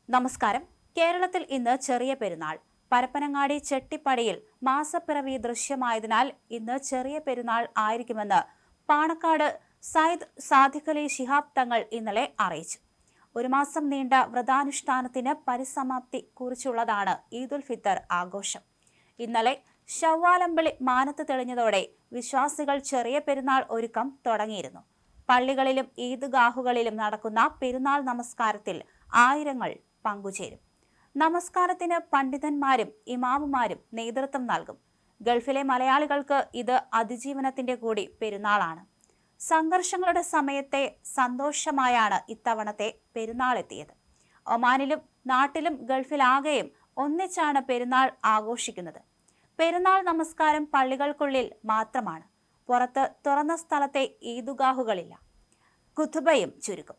നമസ്കാരം. കേരളത്തിൽ ഇന്ന് ചെറിയ പെരുന്നാൾ. പരപ്പനങ്ങാടി ചെട്ടിപ്പടിയിൽ മാസപ്പിറവി ദൃശ്യമായതിനാൽ ഇന്ന് ചെറിയ പെരുന്നാൾ ആയിരിക്കുമെന്ന് പാണക്കാട് സയ്യിദ് സാദിഖലി ശിഹാബ് തങ്ങൾ ഇന്നലെ അറിയിച്ചു. ഒരു മാസം നീണ്ട വ്രതാനുഷ്ഠാനത്തിന് പരിസമാപ്തി കുറിച്ചുള്ളതാണ് ഈദുൽ ഫിത്തർ ആഘോഷം. ഇന്നലെ ശവ്വാലമ്പിളി മാനത്ത് തെളിഞ്ഞതോടെ വിശ്വാസികൾ ചെറിയ പെരുന്നാൾ ഒരുക്കം തുടങ്ങിയിരുന്നു. പള്ളികളിലും ഈദ്ഗാഹുകളിലും നടക്കുന്ന പെരുന്നാൾ നമസ്കാരത്തിൽ ആയിരങ്ങൾ പങ്കുചേരും. നമസ്കാരത്തിന് പണ്ഡിതന്മാരും ഇമാമുമാരും നേതൃത്വം നൽകും. ഗൾഫിലെ മലയാളികൾക്ക് ഇത് അതിജീവനത്തിന്റെ കൂടി പെരുന്നാളാണ്. സംഘർഷങ്ങളുടെ സമയത്തെ സന്തോഷമായാണ് ഇത്തവണത്തെ പെരുന്നാൾ എത്തിയത്. ഒമാനിലും നാട്ടിലും ഗൾഫിലാകെയും ഒന്നിച്ചാണ് പെരുന്നാൾ ആഘോഷിക്കുന്നത്. പെരുന്നാൾ നമസ്കാരം പള്ളികൾക്കുള്ളിൽ മാത്രമാണ്. പുറത്ത് തുറന്ന സ്ഥലത്തെ ഈദ്ഗാഹുകളില്ല. ഖുതുബയും ചുരുക്കും.